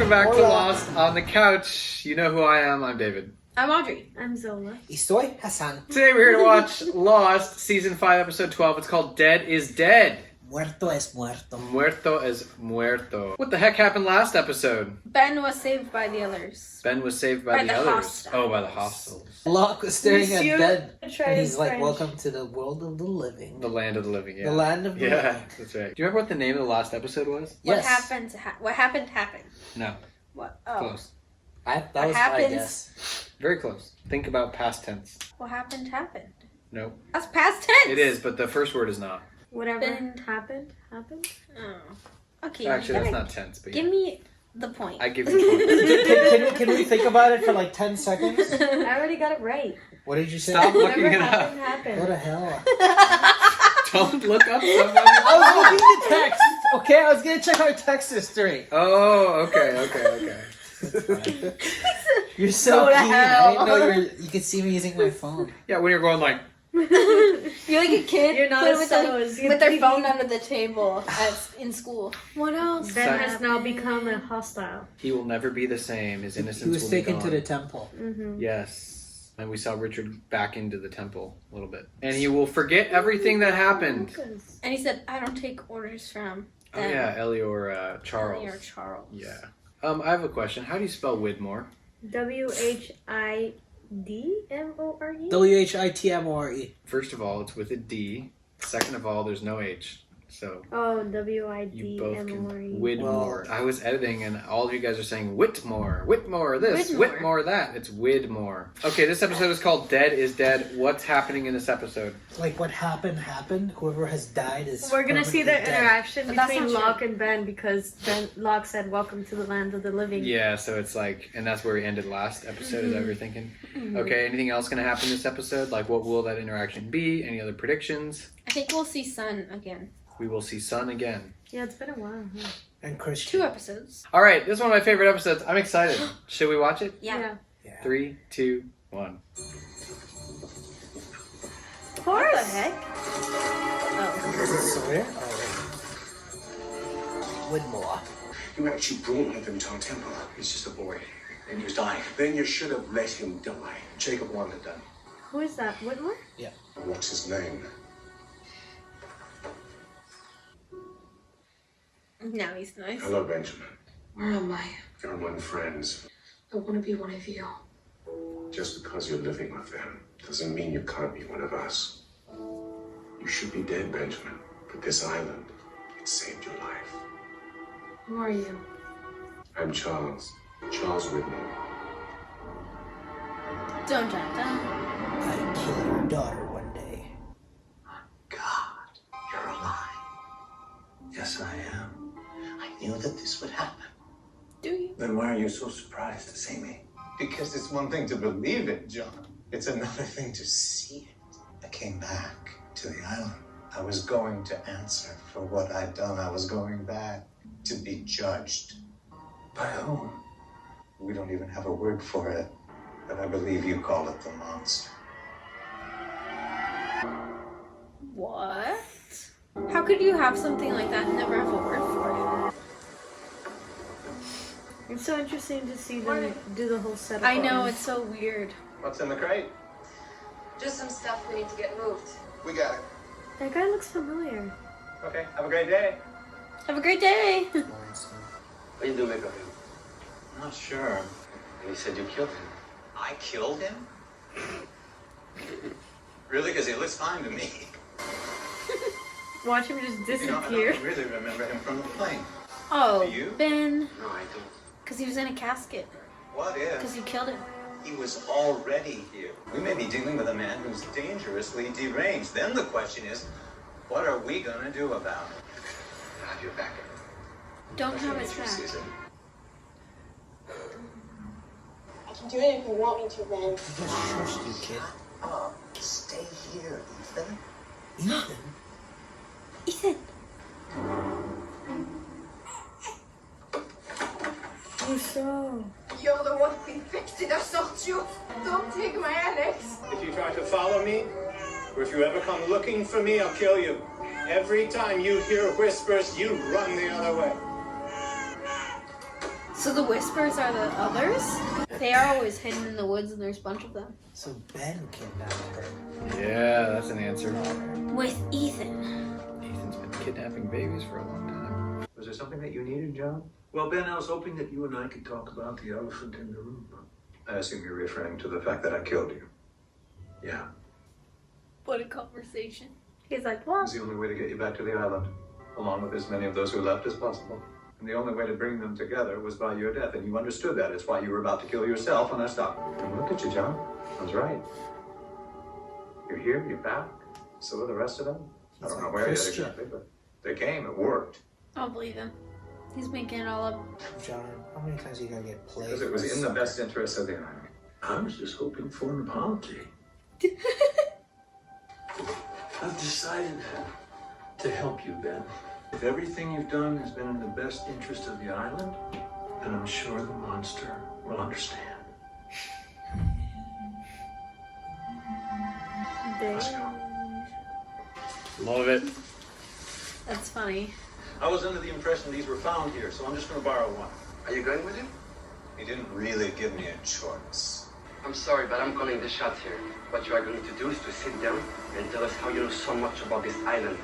Welcome back to Lost on the Couch. You know who I am. I'm David. I'm Audrey. I'm Zola. Y soy Hassan. Today we're here to watch Lost, Season 5, Episode 12. It's called Dead is Dead. Muerto es muerto. Muerto es muerto. What the heck happened last episode? Ben was saved by the others. Ben was saved by the others. hostiles. Oh, by the hostiles. Locke was staring at Ben. And he's like, French. welcome to the world of the living. The land of the living, yeah. The land of the Yeah, living. that's right. Do you remember what the name of the last episode was? Yes. What happened happened. No. What? Oh. Close. That What was my happens- guess. Very close. Think about past tense. What happened happened. Nope. That's past tense. It is, but the first word is not. Whatever Ben- happened. Oh. Okay. Actually, you that's gotta not tense, but Give yeah. me the point. I give you points. Can we think about it for like 10 seconds? I already got it right. What did you say? Stop looking Whatever it up. happened. What the hell? Don't look up somebody. I was looking at the text. Okay, I was gonna check our text history. Oh, okay. You're so Go to keen. hell. I didn't know you could see me using my phone. Yeah, when you're going like, You're like a kid. You're not put it as with, subtle as you with their think. phone under the table in school. What else? Ben has now happened? become a hostile. he will never be the same. His innocence He was will taken be to gone. the temple. Mm-hmm. Yes. And we saw Richard back into the temple a little bit. And he will forget everything that happened. And he said, "I don't take orders from Oh them." yeah, Ellie or Charles. Ellie or Charles. Yeah. I have a question. How do you spell Widmore? WHIDMORE. WHITMORE. First of all, it's with a D. Second of all, there's no H. So Oh, you both can WIDMORE. Widmore. I was editing and all of you guys are saying Whitmore, Whitmore this, Widmore. Whitmore that. It's Widmore. Okay, this episode is called Dead is Dead. What's happening in this episode? Like what happened. Whoever has died is. We're gonna see the permanently dead. interaction But that's between not true. Locke and Ben because Locke said, "Welcome to the land of the living." Yeah, so it's like, and that's where we ended last episode. Is that what you're thinking? Okay, anything else going to happen this episode? Like, what will that interaction be? Any other predictions? I think we'll see Sun again. We will see Sun again. Yeah, it's been a while. Huh? And Christian. 2 episodes. All right, this is one of my favorite episodes. I'm excited. Should we watch it? Yeah. Yeah. 3, 2, 1. Of course. What the heck? Oh. Is it Sawyer? Oh, wait. Widmore. You actually brought him to our temple. He's just a boy. And he was dying. Then you should have let him die. Jacob wanted that. Who is that? Whitmore? What's his name? Now he's nice. Hello, Benjamin. Where am I? You're among friends. I want to be one of you. Just because you're living with them doesn't mean you can't be one of us. You should be dead, Benjamin. But this island, it saved your life. Who are you? I'm Charles. Charles Whitmore. Dun dun dun. I kill your daughter one day. God, you're alive. Yes, I am. I knew that this would happen. Do you? Then why are you so surprised to see me? Because it's one thing to believe it, John. It's another thing to see it. I came back to the island. I was going to answer for what I'd done. I was going back to be judged. By whom? We don't even have a word for it, but I believe you call it the monster. What? How could you have something like that and never have a word for it? It's so interesting to see them do the whole setup. I know, on- it's so weird. What's in the crate? Just some stuff we need to get moved. We got it. That guy looks familiar. Okay, have a great day. Have a great day. What do you do make of him? I'm not sure. And he said you killed him. I killed him? Really? Because he looks fine to me. Watch him just I disappear. don't really remember him from the plane. Oh, Do you? Ben. No, I don't. Because he was in a casket. What Because if you killed him. he was already here? We may be dealing with a man who's dangerously deranged. Then the question is, what are we going to do about it? I'll have your back. Don't have his If you back. season. I can do it if you want me to, Ben. I just trust you, kid. Oh, stay here, Ethan. Ethan? Ethan. So. You're the one who fixed it, I thought you. Don't take my Alex. If you try to follow me, or if you ever come looking for me, I'll kill you. Every time you hear whispers, you run the other way. So the whispers are the others? They are always hidden in the woods and there's a bunch of them. So Ben kidnapped her. Yeah, that's an answer. With Ethan. Ethan's been kidnapping babies for a long time. Was there something that you needed, John? Well, Ben, I was hoping that you and I could talk about the elephant in the room. I assume you're referring to the fact that I killed you. Yeah. What a conversation. He's like, It well, was the only way to get you back to the island, along with as many of those who left as possible. And the only way to bring them together was by your death, and you understood that. It's why you were about to kill yourself when I stopped. And look at you, John. I was right. You're here, you're back. So are the rest of them. I don't know where yet exactly, but they came, it worked. I'll believe him. He's making it all up. John, how many times are you gonna get played? Because it was in the best interest of the island. I was just hoping for an apology. I've decided to help you, Ben. If everything you've done has been in the best interest of the island, then I'm sure the monster will understand. Let's go. Love it. That's funny. I was under the impression these were found here, so I'm just going to borrow one. Are you going with him? He didn't really give me a choice. I'm sorry, but I'm calling the shots here. What you are going to do is to sit down and tell us how you know so much about this island,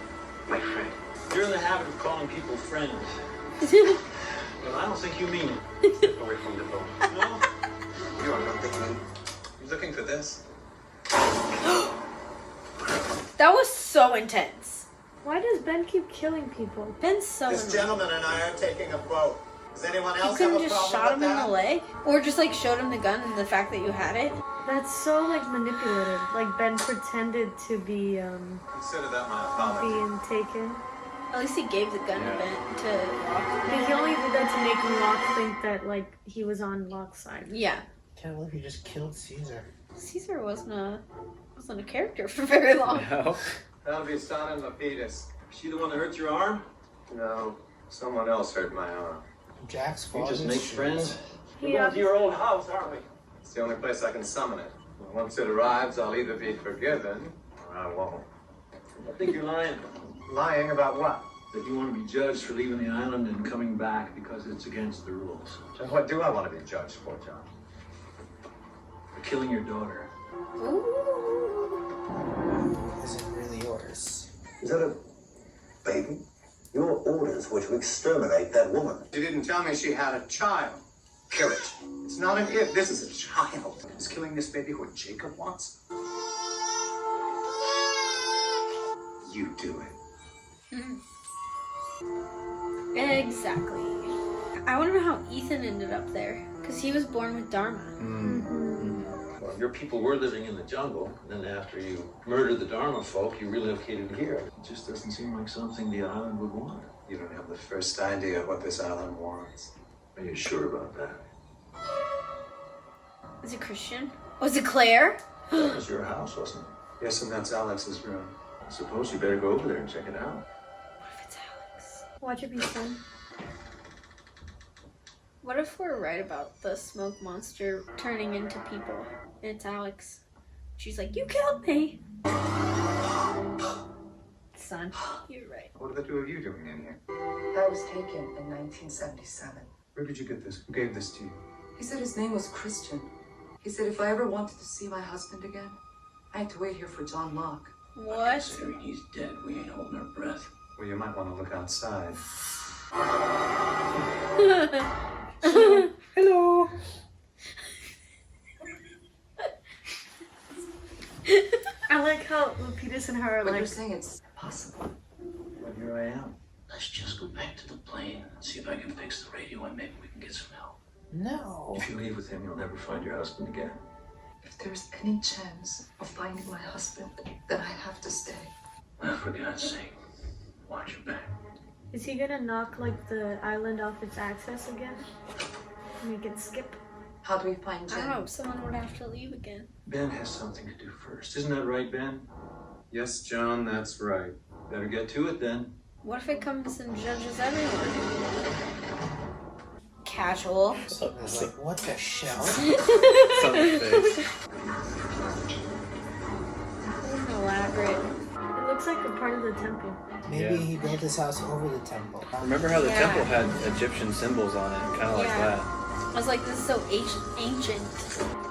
my friend. You're in the habit of calling people friends. Well, I don't think you mean it. Step away from the boat. No? You are not thinking. You looking for this? That was so intense. why does Ben keep killing people? Ben's so This annoying. gentleman and I are taking a boat. Does anyone You else have couldn't a just problem shot him with in that? the leg? Or just like showed him the gun and the fact that you had it? That's so like manipulative. Like Ben pretended to be Consider that my apology. being taken. At least he gave the gun to Ben to Locke. But he only did that to make Locke think that like he was on Locke's side. Yeah. Can't believe you just killed Caesar. Caesar wasn't a character for very long. No. That'll be Sana Lapidus. She the one that hurt your arm? No, someone else hurt my arm. Jack's We fault. just is make shit. friends. We're Yeah. going to your old house, aren't we? It's the only place I can summon it. Once it arrives, I'll either be forgiven or I won't. I think you're lying. Lying about what? That you want to be judged for leaving the island and coming back because it's against the rules. John, what do I want to be judged for, John? For killing your daughter. Is it really yours? Is that a baby? Your orders were to exterminate that woman. You didn't tell me she had a child. Kill it. It's not an if, this is a child. Is killing this baby what Jacob wants? You do it. Exactly. I want to know how Ethan ended up there. Because he was born with Dharma. Well, your people were living in the jungle. Then after you murdered the Dharma folk, you relocated here. It just doesn't seem like something the island would want. You don't have the first idea what this island wants. Are you sure about that? Is it Christian? Was it Claire? That was your house, wasn't it? Yes, and that's Alex's room. I suppose you better go over there and check it out. What if it's Alex? Watch it be fun. What if we're right about the smoke monster turning into people? And it's Alex. She's like, you killed me! Son, you're right. What are the two of you doing in here? I was taken in 1977. Where did you get this? Who gave this to you? He said his name was Christian. He said if I ever wanted to see my husband again, I had to wait here for John Locke. What? Considering he's dead, we ain't holding our breath. Well, you might want to look outside. Hello. I like how Lapidus and her are But like, you're saying it's possible. Well, here I am. Let's just go back to the plane and see if I can fix the radio and maybe we can get some help. No. If you leave with him, you'll never find your husband again. If there's any chance of finding my husband, then I have to stay. Well, for God's sake, watch your back. is he gonna knock like the island off its access again? Make it skip? How do we find I don't Jen? know, someone would have to leave again. Ben has something to do first. Isn't that right, Ben? Yes, John, that's right. Better get to it then. What if it comes and judges everyone? Casual. So it's like, what the shell? Something face. Elaborate. It looks looks like a part of the temple. Maybe Yeah. he built his house over the temple. Remember how the Yeah. temple had Egyptian symbols on it? Kind of like Yeah. that. I was like, this is so ancient.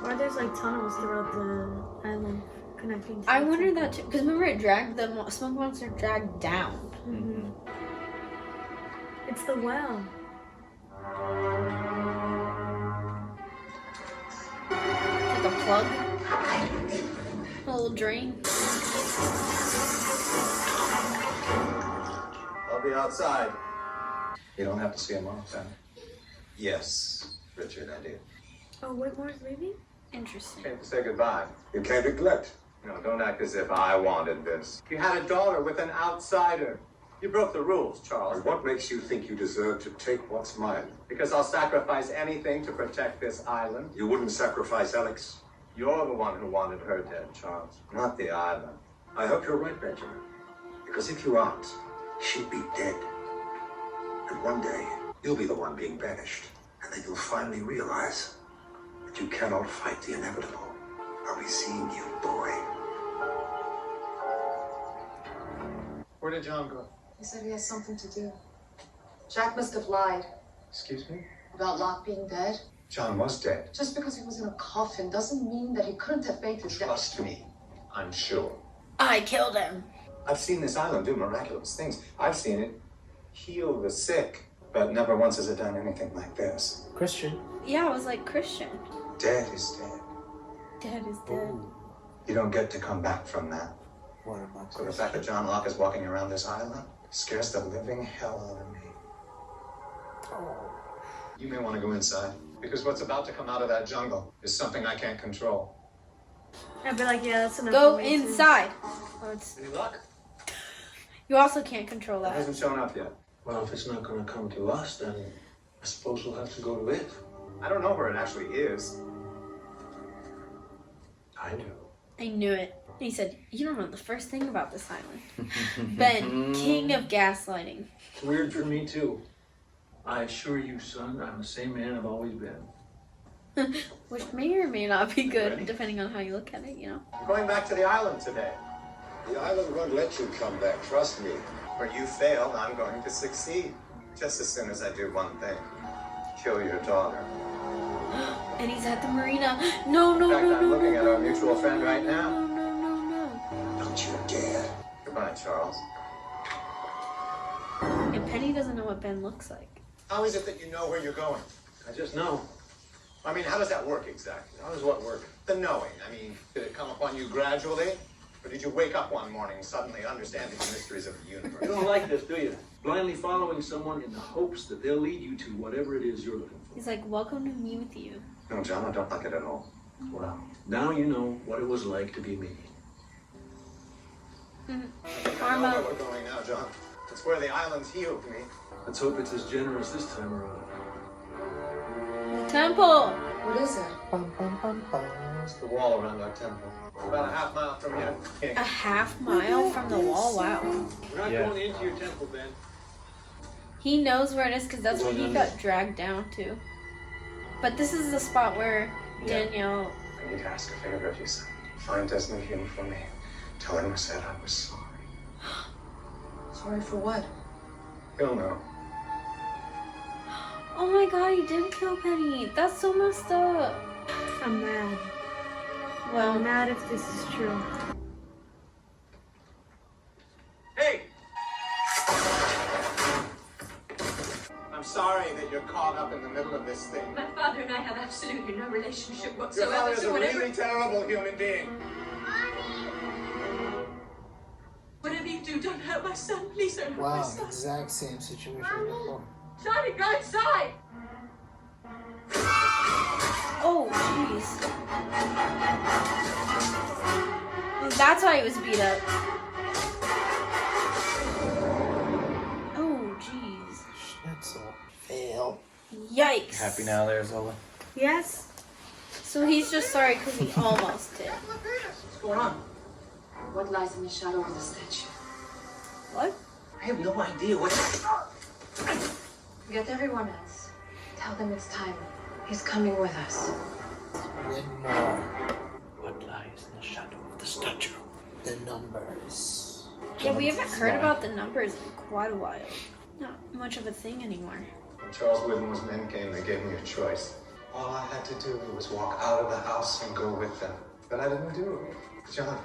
Or there's like tunnels throughout the island connecting to I the wonder temple. that too, because remember it dragged the smoke monster dragged down. Mhm. It's the well. Like a plug. A little drain. I'll be outside. You don't have to see him off, then. Yes, Richard, I do. Oh, Whitmore's leaving? Interesting. Came to say goodbye. You can't neglect. No, don't act as if I wanted this. You had a daughter with an outsider. You broke the rules, Charles. And what makes you think you deserve to take what's mine? Because I'll sacrifice anything to protect this island. You wouldn't sacrifice Alex. You're the one who wanted her dead, Charles, not the island. I hope you're right, Benjamin. Because if you aren't, she'd be dead. And one day, you'll be the one being banished. And then you'll finally realize that you cannot fight the inevitable. I'll be seeing you, boy. Where did John go? He said he has something to do. Jack must have lied Excuse me? about Locke being dead. John was dead. Just because he was in a coffin doesn't mean that he couldn't have faked his death. Trust me, I'm sure. I killed him. I've seen this island do miraculous things. I've seen it heal the sick, but never once has it done anything like this. Christian. Yeah, I was like, Christian. Dead is dead. Dad is dead. You don't get to come back from that. What about So the fact that John Locke is walking around this island scares the living hell out of me. You may want to go inside, because what's about to come out of that jungle is something I can't control. I'd be like, yeah, that's enough. Go for me too. inside. Oh, it's, Any luck? you also can't control It that. hasn't shown up yet. Well, if it's not going to come to us, then I suppose we'll have to go to it. I don't know where it actually is. I do. I knew it. And he said, you don't know the first thing about this island. Ben, king of gaslighting. It's weird for me, too. I assure you, son, I'm the same man I've always been. Which may or may not be good, Ready? depending on how you look at it, you know. I'm going back to the island today. The island won't let you come back, trust me. Where you failed, I'm going to succeed. Just as soon as I do one thing. Kill your daughter. And he's at the marina. No, no, In fact, no, I'm no, looking no, at no, our mutual friend right now. no, no, no, no. Don't you dare. Goodbye, Charles. And Penny doesn't know what Ben looks like. How is it that you know where you're going? I just know. I mean, how does that work exactly? How does what work? The knowing. I mean, did it come upon you gradually? Or did you wake up one morning suddenly understanding the mysteries of the universe? You don't like this, do you? Blindly following someone in the hopes that they'll lead you to whatever it is you're looking for. He's like, welcome to me with you. No, John, I don't like it at all. Well, now you know what it was like to be me. I know where Karma. we're going now, John. It's where the island's healed me. Let's hope it's as generous this time around. The temple. What is it? Bum, bum, bum, bum. It's the wall around our temple. About a half mile from here. A half mile from the wall. Wow. We're not Yeah. going into your temple, Ben. He knows where it is because that's where he Going got under. dragged down to. But this is the spot where Yeah. Danielle. I need to ask a favor of you, son. Find Desmond Hume for me. Tell him I said I was sorry. Sorry for what? He'll know. Oh my god, he did kill Penny. That's so messed up. I'm mad. Well, I'm mad if this is true. Hey! I'm sorry that you're caught up in the middle of this thing. My father and I have absolutely no relationship Your whatsoever, father is so a whatever, really terrible human being. whatever you do, don't hurt my son. Please don't hurt my Wow, son. exact same situation before. Johnny, go inside! oh jeez. That's why he was beat up. Oh jeez. Schnitzel. Fail. Yikes. Happy now there, Zola. Yes? So he's just sorry because he almost did. What's going on? What lies in the shadow of the statue? What? I have no idea what. Forget everyone else. Tell them it's time. He's coming with us. Whitmore. What lies in the shadow of the statue? The numbers. Yeah, we haven't heard about the numbers in quite a while. Not much of a thing anymore. When Charles Whitmore's men came, they gave me a choice. All I had to do was walk out of the house and go with them. But I didn't do it. John,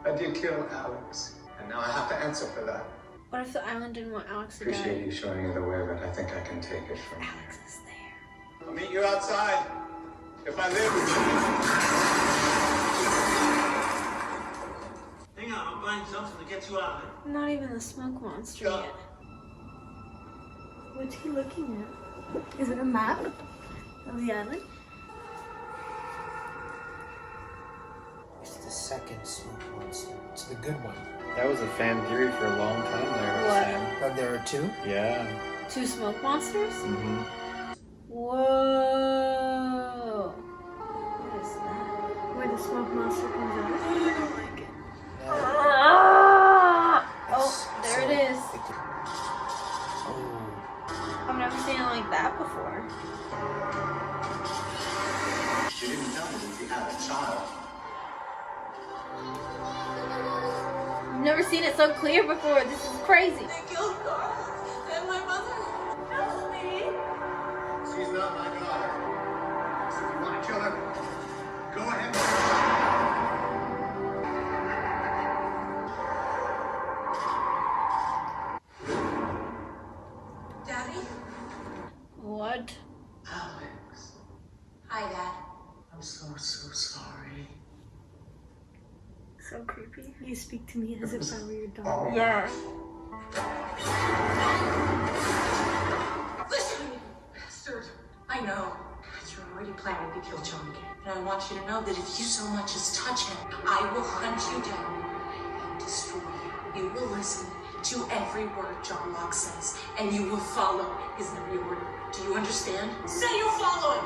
I did kill Alex, and now I have to answer for that. What if the island didn't want Alex to Appreciate die? you showing me the way, but I think I can take it from Alex is there. I'll meet you outside. If I live. Hang on, I'm buying something to get you out of it. Not even the smoke monster yet. What's he looking at? Is it a map of the island? It's the second smoke monster. It's the good one. That was a fan theory for a long time there, What? Sam. But there are two? Yeah. 2 smoke monsters? Mm-hmm. Whoa. What is that? Where the smoke monster comes out? I don't like it. Yeah. Oh, there it is. Oh. I've never seen it like that before. She didn't tell me that she had a child. I've never seen it so clear before. This is crazy. They killed Carl and my mother. Help me. She's not my daughter. So if you want to kill her, go ahead. Daddy? What? Alex, Hi, Dad. I'm so sorry. So creepy. You speak to me as if I were your daughter. Yeah. Listen, bastard. I know that you're already planning to kill John again. And I want you to know that if you so much as touch him, I will hunt you down and destroy you. You will listen to every word John Locke says, and you will follow his every order. Do you understand? Say you'll follow him!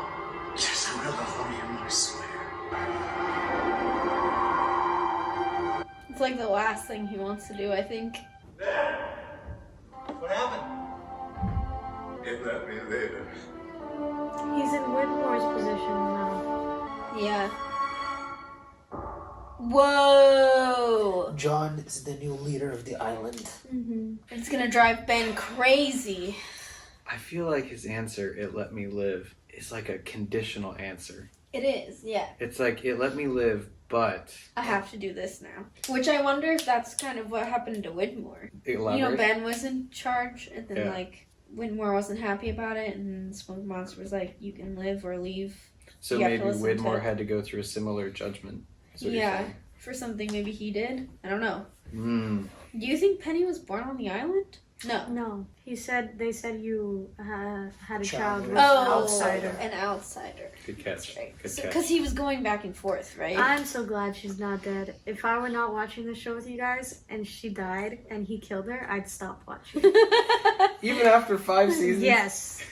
Yes, I will follow him, I swear. It's like the last thing he wants to do, I think. What happened? It let me live. He's in Whitmore's position now. Yeah. Whoa! John is the new leader of the island. Mm-hmm. It's gonna drive Ben crazy. I feel like his answer, "It let me live," is like a conditional answer. It is, yeah. It's like, "It let me live, but..." I have to do this now. Which I wonder if that's kind of what happened to Whitmore. Elaborate. You know, Ben was in charge, and then, Yeah. like, Whitmore wasn't happy about it, and Smoke Monster was like, you can live or leave. So You have to maybe listen Whitmore to- had to go through a similar judgment. Is what you're Yeah, saying. for something maybe he did. I don't know. Mm. Do you think Penny was born on the island? No. No, they said you had a child with Oh, an outsider. An outsider. Good catch. Right. Good catch. Because he was going back and forth, right? I'm so glad she's not dead. If I were not watching the show with you guys and she died and he killed her, I'd stop watching. Even after 5 seasons? Yes.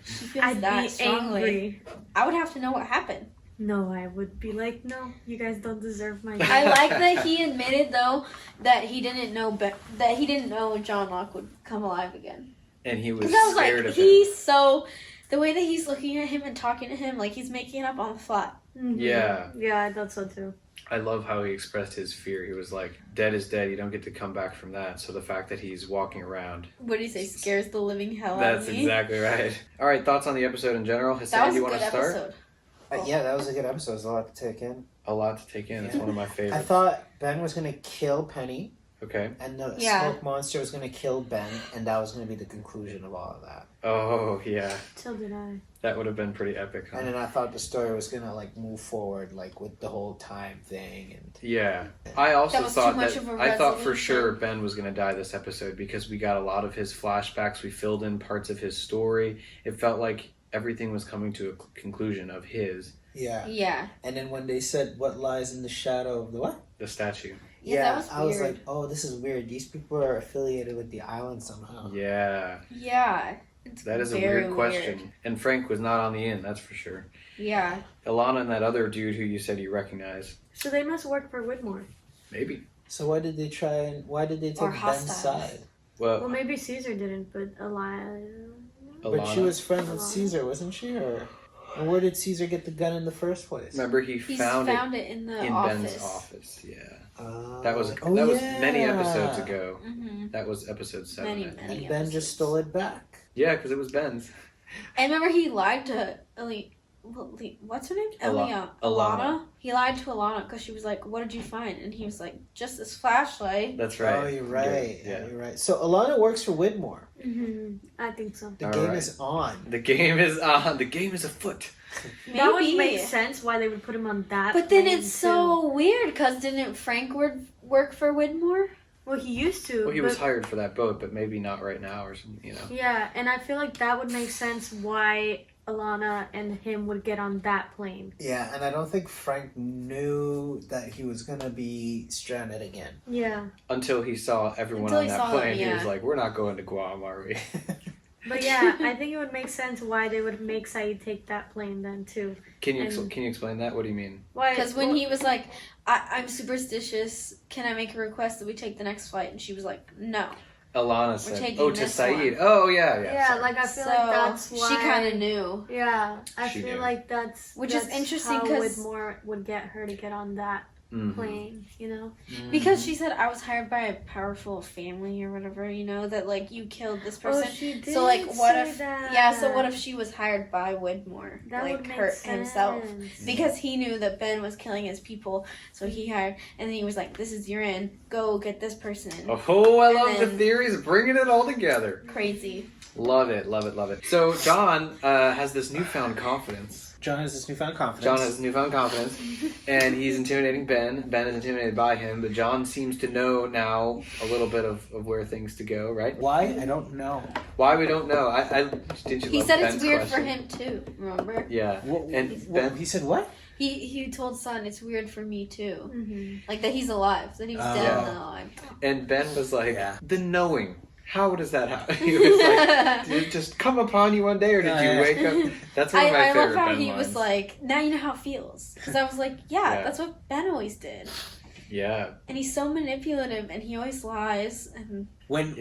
She feels I'd that be strongly. angry. I would have to know what happened. No, I would be like, no, you guys don't deserve my I like that he admitted though that he didn't know that he didn't know John Locke would come alive again. And he was Because I was scared like, of him. he's so the way that he's looking at him and talking to him, like he's making it up on the fly. Mhm. Yeah. Yeah, I thought so too. I love how he expressed his fear. He was like, dead is dead. You don't get to come back from that. So the fact that he's walking around. What do you say? Scares the living hell out That's of me. exactly right. All right, thoughts on the episode in general? Hassan, That was do you a want good to start? episode. Yeah, that was a good episode. There's a lot to take in. A lot to take in. It's one of my favorites. I thought Ben was going to kill Penny. Okay. And the Yeah. smoke monster was going to kill Ben. And that was going to be the conclusion of all of that. Oh, yeah. So did I. That would have been pretty epic, huh? And then I thought the story was going to like move forward like with the whole time thing. And Yeah. I also That was thought too much that of a I thought for resolution. sure Ben was going to die this episode because we got a lot of his flashbacks. We filled in parts of his story. It felt like everything was coming to a conclusion of his. yeah. Yeah. And then when they said what lies in the shadow of the what? The statue. Yeah, that was I was weird. like, oh, this is weird. These people are affiliated with the island somehow. Yeah. Yeah. It's That is a very weird question. And Frank was not on the inn, that's for sure. Yeah. Ilana and that other dude who you said you recognize. So they must work for Whitmore. Maybe. So why did they take Or Ben's hostiles. side? Well, maybe Caesar didn't, but Elias. But she Ilana. was friends with Caesar, wasn't she? Or And where did Caesar get the gun in the first place? Remember, he found it in the Ben's office. Yeah. That was many episodes ago. Mm-hmm. That was episode 7. I think. And Ben just stole it back. Yeah, because it was Ben's. And remember, he lied to what's her name? Alana. He lied to Alana because she was like, "What did you find?" And he was like, "Just this flashlight." That's right. Oh, you're right. Yeah, you're right. So Alana works for Widmore. I think so. The game is on. The game is on. The game is afoot. Maybe. That would make sense why they would put him on that. But then it's so weird because didn't Frank work for Widmore? Well, he used to. Well, he was hired for that boat, but maybe not right now or something, you know. Yeah, and I feel like that would make sense why Alana and him would get on that plane. Yeah, and I don't think Frank knew that he was going to be stranded again. Yeah. Until he saw everyone on that plane. He was like, we're not going to Guam, are we? But yeah, I think it would make sense why they would make Saeed take that plane then too. Can you explain that? What do you mean? Because when he was like, I'm superstitious, can I make a request that we take the next flight? And she was like, no. Alana said, to Saeed. Oh, yeah. Yeah, like I feel like that's why. She kind of knew. Yeah, I feel like that's is interesting because Widmore would get her to get on that plane, you know? Because she said, I was hired by a powerful family or whatever, you know, that like you killed this person. Oh, she did so like what if that. so what if she was hired by Widmore? That like would make hurt sense. himself. Because he knew that Ben was killing his people, so he hired and then he was like, this is your end. Go get this person. Oh, I love the theories, bringing it all together. Crazy. Love it. So John has this newfound confidence. John has newfound confidence, and he's intimidating Ben. Ben is intimidated by him, but John seems to know now a little bit of where things to go, right? Why? I don't know. Why we don't know. He said Ben's it's weird for him too, remember? Yeah. Ben, he said what? He told Son it's weird for me too. Like that he's alive, that he was dead and alive. And Ben was like, the knowing. How does that happen? He was like, did it just come upon you one day, or did you wake up? That's one of my favorite love how Ben he lines. was like, now you know how it feels. Because I was like, that's what Ben always did. Yeah. And he's so manipulative, and he always lies. And when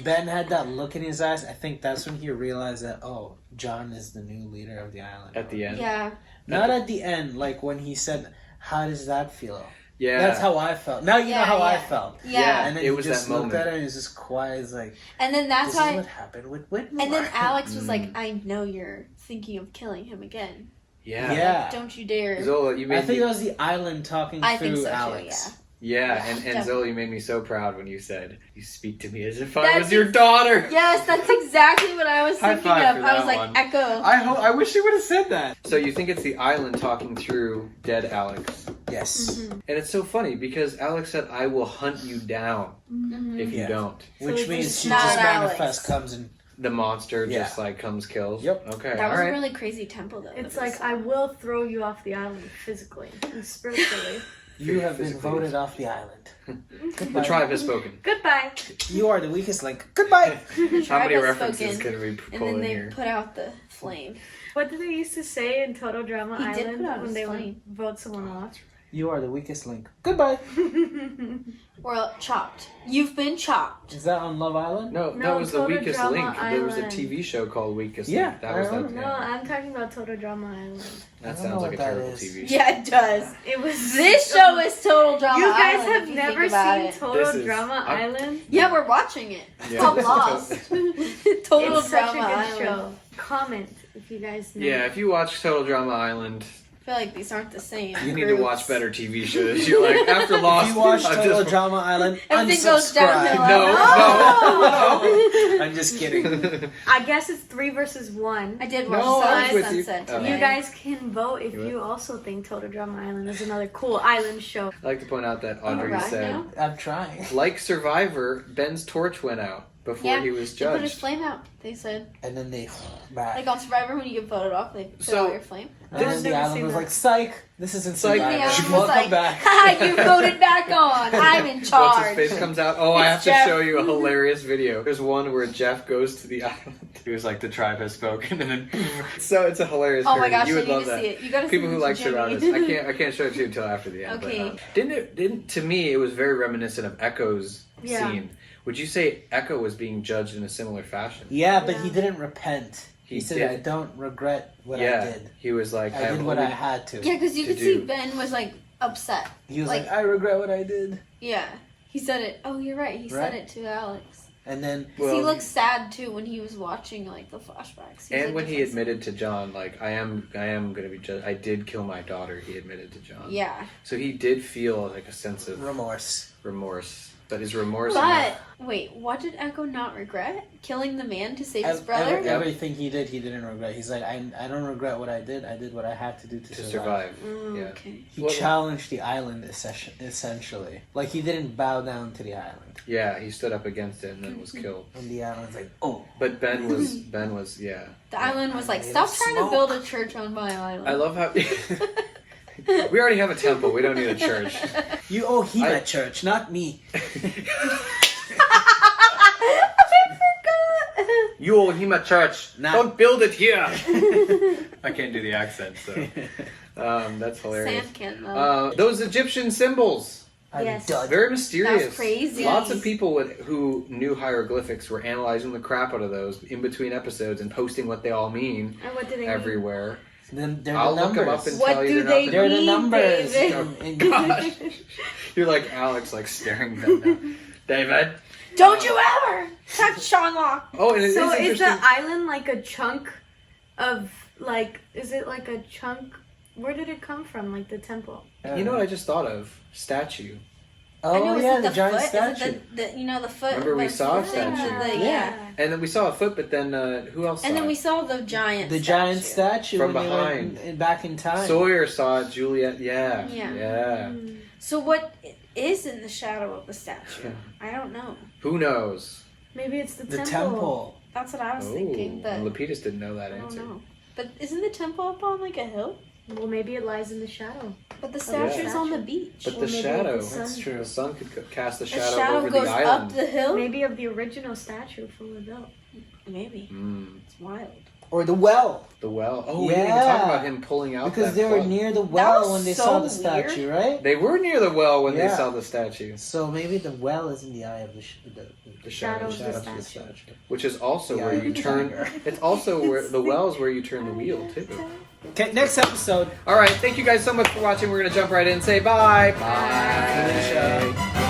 Ben had that look in his eyes, I think that's when he realized that, oh, John is the new leader of the island. At the end? Yeah. Not at the end, like when he said, how does that feel? Yeah. That's how I felt. Now you know how I felt. Yeah. And then it was he just that looked moment. at her and he was just quiet. He's like, and then that's this is what happened with Widmore. And then Alex was like, I know you're thinking of killing him again. Yeah. Yeah. Like, don't you dare. Zola, you made I think it was the island talking through Alex. Too, yeah, and Zola, you made me so proud when you said, you speak to me as if I was your daughter. Yes, that's exactly what I was thinking of. I was like, one. echo. I wish she would have said that. So you think it's the island talking through dead Alex? Yes. And it's so funny because Alex said, I will hunt you down if you don't. Which means she just manifests, comes and... The monster just like comes, kills. Yep. Okay. That was a really crazy tempo though. It's like, I will throw you off the island physically and spiritually. You have been voted off the island. The tribe has spoken. Goodbye. You are the weakest link. Goodbye. How many references can we pull in here? And then they put out the flame. What did they used to say in Total Drama He did Island put out when his they flame. would vote someone off? You are the weakest link. Goodbye. Or chopped. You've been chopped. Is that on Love Island? No, that was the Total Weakest Drama Link. There was a Island. TV show called Weakest Yeah, Link. That was that. No, I'm talking about Total Drama Island. That sounds like a terrible TV show. Yeah, it does. It was. This show is Total Drama You guys Island, have if you never think about seen it. Total Drama Island? Yeah, we're watching it. It's Yeah. called Lost. Total It's such Drama a good Island. show. Comment if you guys know. Yeah, if you watch Total Drama Island, I feel like these aren't the same. you need to watch better TV shows. You're like, after Lost, If you watch I'm Total just... Drama Island, Everything goes unsubscribe. downhill. No. I'm just kidding. I guess it's 3 versus 1. I did watch No, I was Sunset with you. Sunset Oh. today. You guys can vote if You you also think Total Drama Island is another cool island show. I like to point out that Audrey right said, now? I'm trying. like Survivor, Ben's torch went out before he was They put his judged. flame out. They said, And then they back. like on Survivor, when you get voted off, they put out your flame. And then I've the never island seen was that. like, psych, this isn't Psych. Survivor. The island was Welcome like, back. ha, you voted back on. I'm in Once charge. his face comes out, I have It's to Jeff. show you a hilarious video. There's one where Jeff goes to the island. He was like, the tribe has spoken, and then so it's a hilarious. Oh my parody. gosh, you I would need love to that. see it. You gotta People see who this, like Jimmy. Survivors. I can't show it to you until after the end. Okay. But, didn't to me it was very reminiscent of Echo's scene. Would you say Echo was being judged in a similar fashion? Yeah, but he didn't repent. He said, "I don't regret what I did. He was like, I did what I had to." Yeah, because you could see Ben was like upset. He was like, "I regret what I did." Yeah, he said it. Oh, you're right. He said it to Alex. And then he looked sad too when he was watching like the flashbacks. And like, when he admitted to John, like, I am gonna be judged. I did kill my daughter. He admitted to John. Yeah. So he did feel like a sense of remorse. But his remorse. But wait, what did Echo not regret? Killing the man to save his brother? Everything he did, he didn't regret. He's like, I don't regret what I did. I did what I had to do to survive. Yeah. Okay. He challenged the island essentially. Like, he didn't bow down to the island. Yeah, he stood up against it and then was killed. And the island's like, oh. But Ben was yeah. The island was like, stop trying to build a church on my island. I love how we already have a temple. We don't need a church. You owe him a church, not me. You owe him a church. Don't build it here. I can't do the accent, so that's hilarious. Sam can though. Those Egyptian symbols. Yes. Very mysterious. That's crazy. Lots of people who knew hieroglyphics were analyzing the crap out of those in between episodes and posting what they all mean And what do they everywhere. Then they're I'll the look them up and what tell do you they they're the mean, numbers. David? Oh, gosh. You're like Alex, like staring at them now. David. Don't you ever touch Sean Locke. Oh, and so is the island like a chunk of like? Is it like a chunk? Where did it come from? Like the temple? You know what I just thought of? Statue. Oh yeah, the giant foot? statue. Is it the foot? Remember we saw a statue. Yeah. And then we saw a foot, but then who else saw And then it? we saw the giant. The giant statue from when behind. they went back in time. Sawyer saw it. Juliet, yeah. So what is in the shadow of the statue? I don't know. Who knows? Maybe it's the temple. That's what I was thinking. But And Lapidus didn't know that I don't answer. know. But isn't the temple up on like a hill? Well, maybe it lies in the shadow. But the statue's on the beach. But Or the maybe shadow, the sun. that's true. The sun could cast the The shadow, shadow over goes the island. up the hill? Maybe of the original statue from the built. Maybe. Mm. It's wild. Or the well. The well. Oh, we didn't even talk about him pulling out because that they were plug. near the That well was when they so saw the statue, weird. right? They were near the well when they Yeah. saw the statue. So maybe the well is in the eye of the shadow of the of the statue. Which is also The where eye of you the turn. tiger. It's also where the well is where you turn the wheel too. Okay, next episode. All right, thank you guys so much for watching. We're gonna jump right in and say bye. Bye.